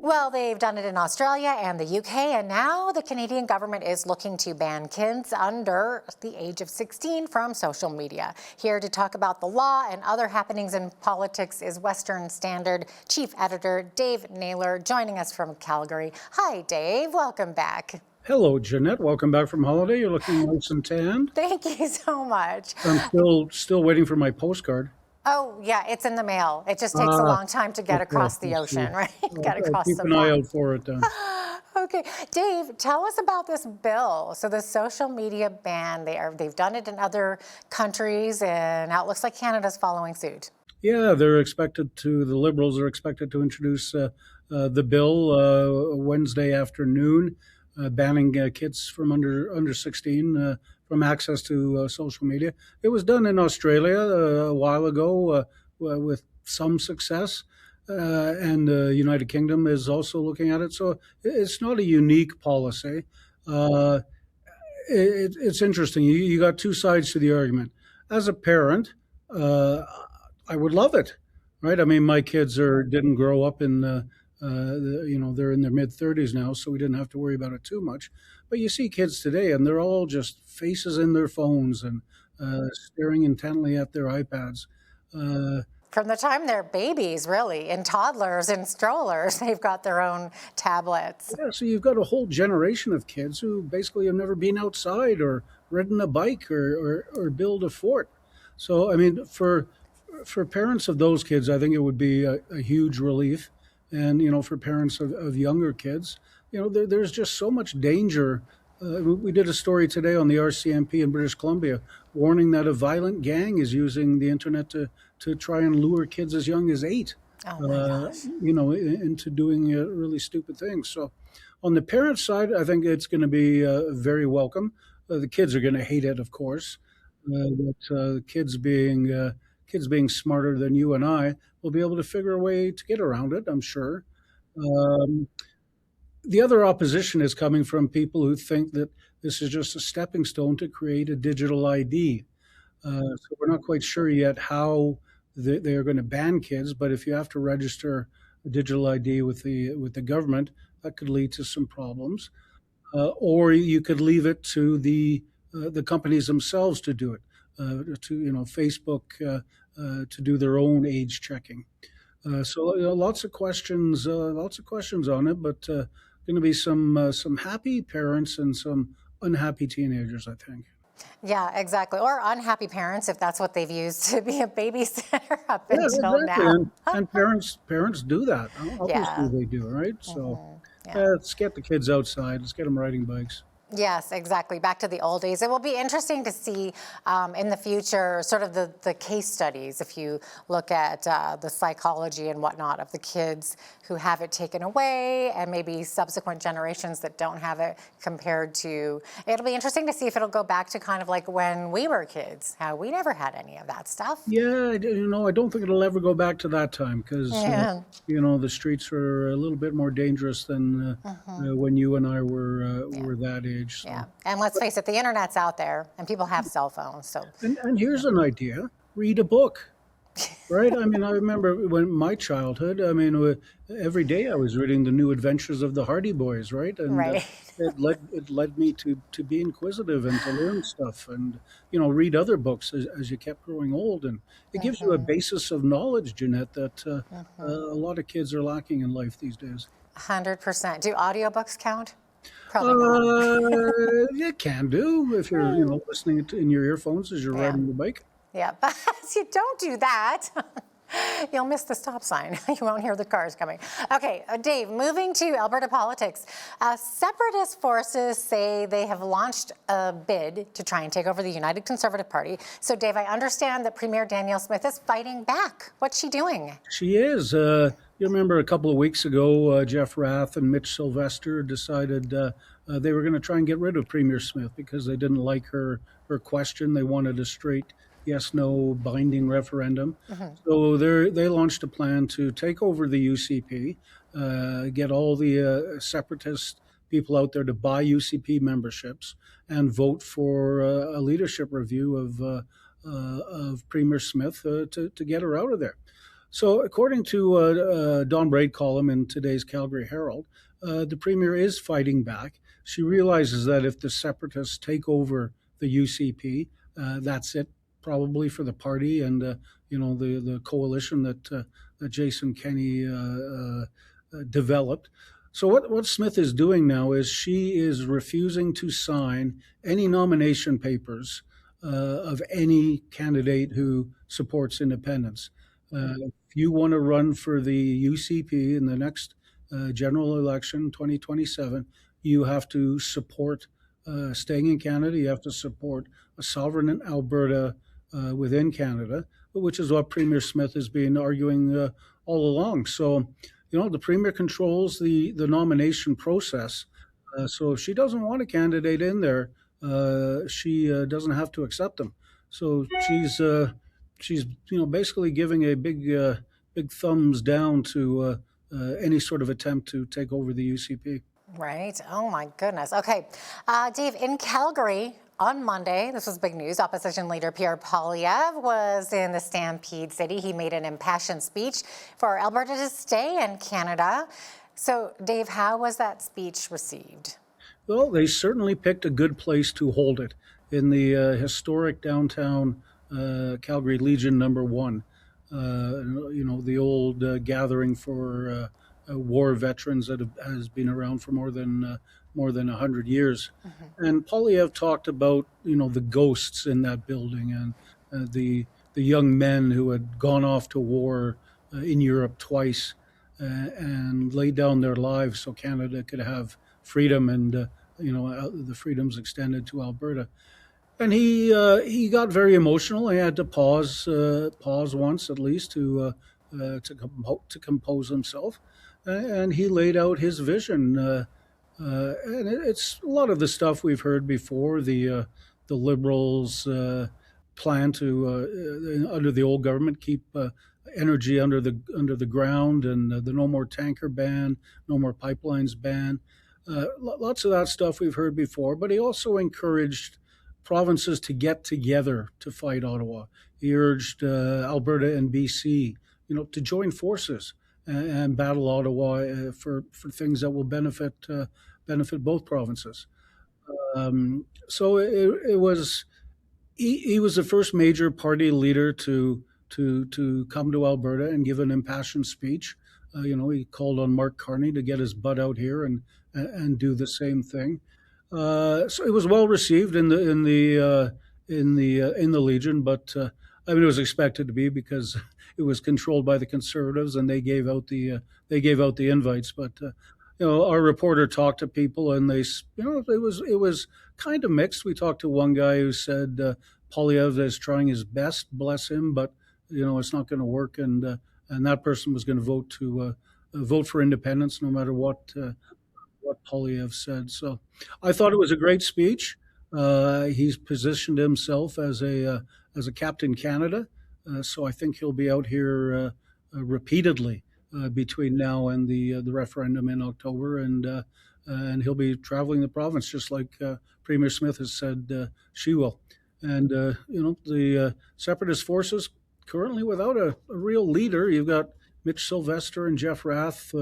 Well, they've done it in Australia and the UK, and now the Canadian government is looking to ban kids under the age of 16 from social media. Here to talk about the law and other happenings in politics is Western Standard Chief Editor Dave Naylor, joining us from Calgary. Hi, Dave. Welcome back. Hello, Jeanette. Welcome back from holiday. You're looking nice and tanned. Thank you so much. I'm still waiting for my postcard. Oh, yeah, it's in the mail. It just takes a long time to get across the ocean, right? Got to cross keep the an eye pond. out for it then. Okay, Dave, tell us about this bill. So the social media ban, they've done it in other countries, and now it looks like Canada's following suit. Yeah, the Liberals are expected to introduce the bill Wednesday afternoon, banning kids from under 16 from access to social media. It was done in Australia a while ago with some success, and the United Kingdom is also looking at it. So it's not a unique policy. It's interesting. You got two sides to the argument. As a parent, I would love it, right? I mean, my kids didn't grow up in they're in their mid-30s now, so we didn't have to worry about it too much. But you see kids today, and they're all just faces in their phones and staring intently at their iPads. From the time they're babies, really, and toddlers and strollers, they've got their own tablets. Yeah, so you've got a whole generation of kids who basically have never been outside or ridden a bike or built a fort. So, I mean, for parents of those kids, I think it would be a huge relief. And, for parents of younger kids, there's just so much danger. We did a story today on the RCMP in British Columbia warning that a violent gang is using the internet to try and lure kids as young as 8, into doing really stupid things. So on the parent side, I think it's going to be very welcome. The kids are going to hate it, of course, but kids being smarter than you and I will be able to figure a way to get around it, I'm sure. The other opposition is coming from people who think that this is just a stepping stone to create a digital ID. So we're not quite sure yet how they are going to ban kids, but if you have to register a digital ID with the government, that could lead to some problems. Or you could leave it to the companies themselves to do it, Facebook to do their own age checking. So lots of questions on it, but going to be some happy parents and some unhappy teenagers, I think. Yeah, exactly. Or unhappy parents, if that's what they've used to be a babysitter up until exactly. now. And parents do that. Obviously they do, right? So let's get the kids outside. Let's get them riding bikes. Yes, exactly. Back to the old days. It will be interesting to see in the future sort of the case studies, if you look at the psychology and whatnot of the kids who have it taken away and maybe subsequent generations that don't have it compared to. It'll be interesting to see if it'll go back to kind of like when we were kids, how we never had any of that stuff. Yeah, I don't think it'll ever go back to that time because, the streets are a little bit more dangerous than when you and I were that age. So. Yeah, and let's face it, the internet's out there, and people have cell phones. So, and here's an idea: read a book, right? I mean, I remember when my childhood. I mean, every day I was reading the New Adventures of the Hardy Boys, right? And it led me to be inquisitive and to learn stuff, and read other books as you kept growing old, and it gives you a basis of knowledge, Jeanette, that a lot of kids are lacking in life these days. 100%. Do audiobooks count? Probably not. You can do if you're, listening in your earphones as you're riding the bike. Yeah, but you don't do that. You'll miss the stop sign. You won't hear the cars coming. Okay, Dave, moving to Alberta politics. Separatist forces say they have launched a bid to try and take over the United Conservative Party. So, Dave, I understand that Premier Danielle Smith is fighting back. What's she doing? She is. You remember a couple of weeks ago, Jeff Rath and Mitch Sylvester decided they were going to try and get rid of Premier Smith because they didn't like her question. They wanted a straight yes/no binding referendum. So they launched a plan to take over the UCP, get all the separatist people out there to buy UCP memberships and vote for a leadership review of Premier Smith to get her out of there. So, according to Don Braid column in today's Calgary Herald, the Premier is fighting back. She realizes that if the separatists take over the UCP, that's it probably for the party and the coalition that Jason Kenney developed. So what Smith is doing now is she is refusing to sign any nomination papers of any candidate who supports independence. If you want to run for the UCP in the next general election, 2027, you have to support staying in Canada. You have to support a sovereign Alberta within Canada, which is what Premier Smith has been arguing all along. So, the Premier controls the nomination process. So if she doesn't want a candidate in there, she doesn't have to accept them. So she's basically giving a big thumbs down to any sort of attempt to take over the UCP. Right. Oh, my goodness. Okay. Dave, in Calgary on Monday, this was big news. Opposition leader Pierre Poilievre was in the Stampede City. He made an impassioned speech for Alberta to stay in Canada. So, Dave, how was that speech received? Well, they certainly picked a good place to hold it in the historic downtown Calgary Legion Number 1. The old gathering for war veterans that has been around for more than 100 years. Mm-hmm. And Poilievre talked about the ghosts in that building and the young men who had gone off to war in Europe twice and laid down their lives so Canada could have freedom and the freedoms extended to Alberta. And he got very emotional. He had to pause once at least to compose himself, and he laid out his vision. And it's a lot of the stuff we've heard before. The Liberals plan to under the old government keep energy under the ground, and the no more tanker ban, no more pipelines ban. Lots of that stuff we've heard before. But he also encouraged provinces to get together to fight Ottawa. He urged Alberta and BC, to join forces and battle Ottawa for things that will benefit both provinces. So it was he was the first major party leader to come to Alberta and give an impassioned speech. He called on Mark Carney to get his butt out here and do the same thing. So it was well received in the Legion, but it was expected to be because it was controlled by the Conservatives and they gave out the invites. But our reporter talked to people and they it was kind of mixed. We talked to one guy who said Poilievre is trying his best, bless him, but it's not going to work, and that person was going to vote for independence no matter what Poilievre said. So I thought it was a great speech. He's positioned himself as a Captain Canada, so I think he'll be out here repeatedly between now and the referendum in October, and he'll be traveling the province just like Premier Smith has said she will. And the separatist forces currently without a real leader. You've got Mitch Sylvester and Jeff Rath,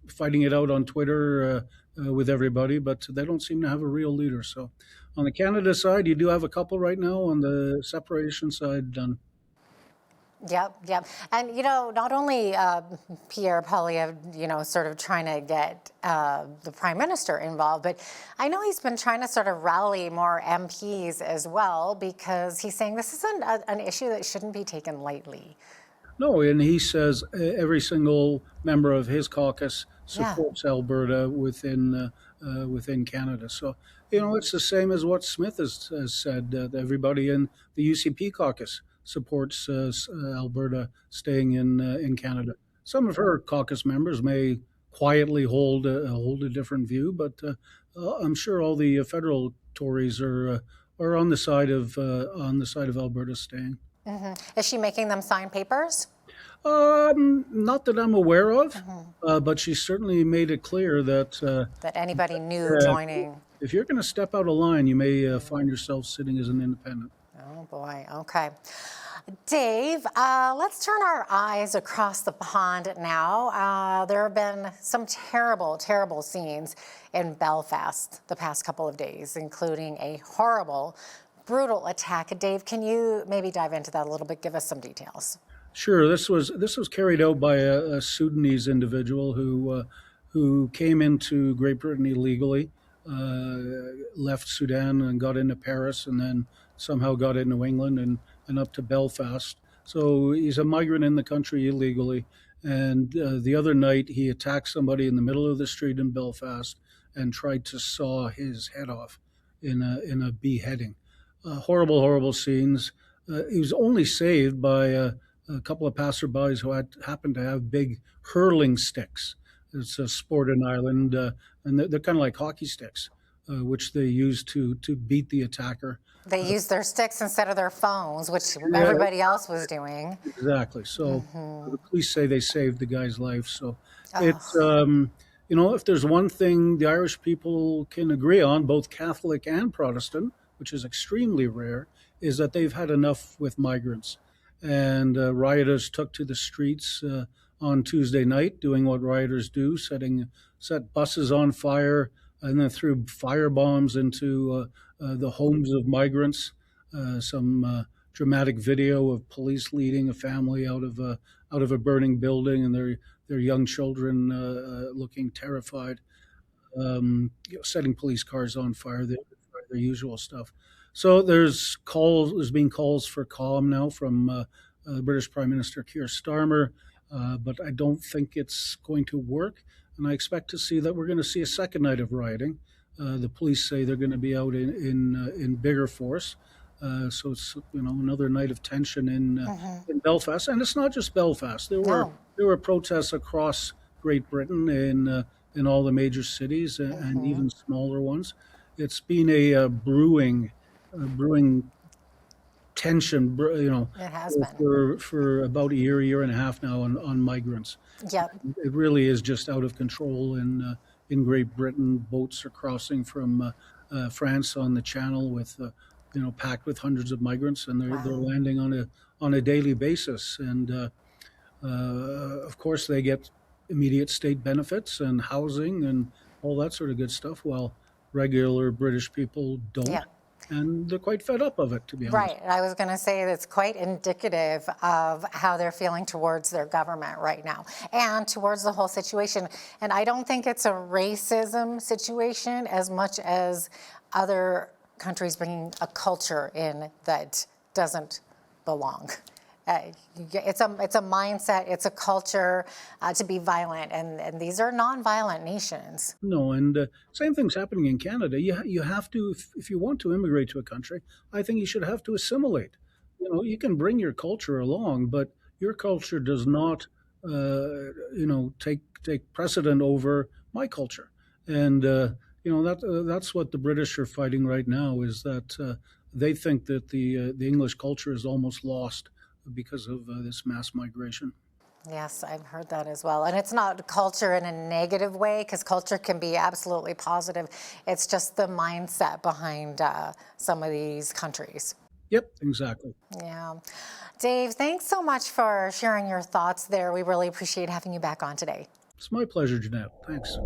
fighting it out on Twitter with everybody, but they don't seem to have a real leader. So on the Canada side, you do have a couple right now. On the separation side, done. Yep. And, not only Pierre Poilievre, sort of trying to get the Prime Minister involved, but I know he's been trying to sort of rally more MPs as well, because he's saying this is an issue that shouldn't be taken lightly. No, and he says every single member of his caucus supports Alberta within Canada. So, it's the same as what Smith has said. Everybody in the UCP caucus supports Alberta staying in Canada. Some of her caucus members may quietly hold a different view, but I'm sure all the federal Tories are on the side of Alberta staying. Mm-hmm. Is she making them sign papers? Not that I'm aware of, but she certainly made it clear that anybody new joining. If you're going to step out of line, you may find yourself sitting as an independent. Oh boy. Okay. Dave, let's turn our eyes across the pond now. There have been some terrible, terrible scenes in Belfast the past couple of days, including a horrible, brutal attack. Dave, can you maybe dive into that a little bit? Give us some details. Sure, this was carried out by a Sudanese individual who came into Great Britain illegally, left Sudan and got into Paris, and then somehow got into England and up to Belfast. So he's a migrant in the country illegally. And the other night, he attacked somebody in the middle of the street in Belfast and tried to saw his head off in a beheading. Horrible, horrible scenes. He was only saved by a couple of passerbys who happened to have big hurling sticks. It's a sport in Ireland, and they're kind of like hockey sticks, which they use to beat the attacker. They used their sticks instead of their phones, which Yeah, everybody else was doing. exactly. So the police say they saved the guy's life. So Oh, it's if there's one thing the Irish people can agree on, both Catholic and Protestant, which is extremely rare, is that they've had enough with migrants. And rioters took to the streets on Tuesday night, doing what rioters do, set buses on fire, and then threw fire bombs into the homes of migrants. Some dramatic video of police leading a family out of a burning building, and their young children looking terrified. Setting police cars on fire, their usual stuff. So there's been calls for calm now from the British Prime Minister Keir Starmer, but I don't think it's going to work. And I expect to see that we're going to see a second night of rioting. The police say they're going to be out in bigger force. So it's another night of tension in Belfast, and it's not just Belfast. no. There were protests across Great Britain in all the major cities and even smaller ones. It's been a brewing tension, It has been. for about a year and a half now on migrants. Yep. It really is just out of control in Great Britain. Boats are crossing from France on the Channel with packed with hundreds of migrants, and they're landing on a daily basis. And of course, they get immediate state benefits and housing and all that sort of good stuff, while regular British people don't. Yeah. And they're quite fed up of it, to be honest. Right. I was going to say that's quite indicative of how they're feeling towards their government right now and towards the whole situation. And I don't think it's a racism situation as much as other countries bringing a culture in that doesn't belong. It's a mindset, it's a culture to be violent, and these are non-violent nations. No, and same thing's happening in Canada. You have to, if you want to immigrate to a country, I think you should have to assimilate. You can bring your culture along, but your culture does not, take precedent over my culture. And that's what the British are fighting right now. Is that they think that the English culture is almost lost because of this mass migration. Yes, I've heard that as well. And it's not culture in a negative way, because culture can be absolutely positive. It's just the mindset behind some of these countries. Yep, exactly. Yeah. Dave, thanks so much for sharing your thoughts there. We really appreciate having you back on today. It's my pleasure, Jeanette. Thanks.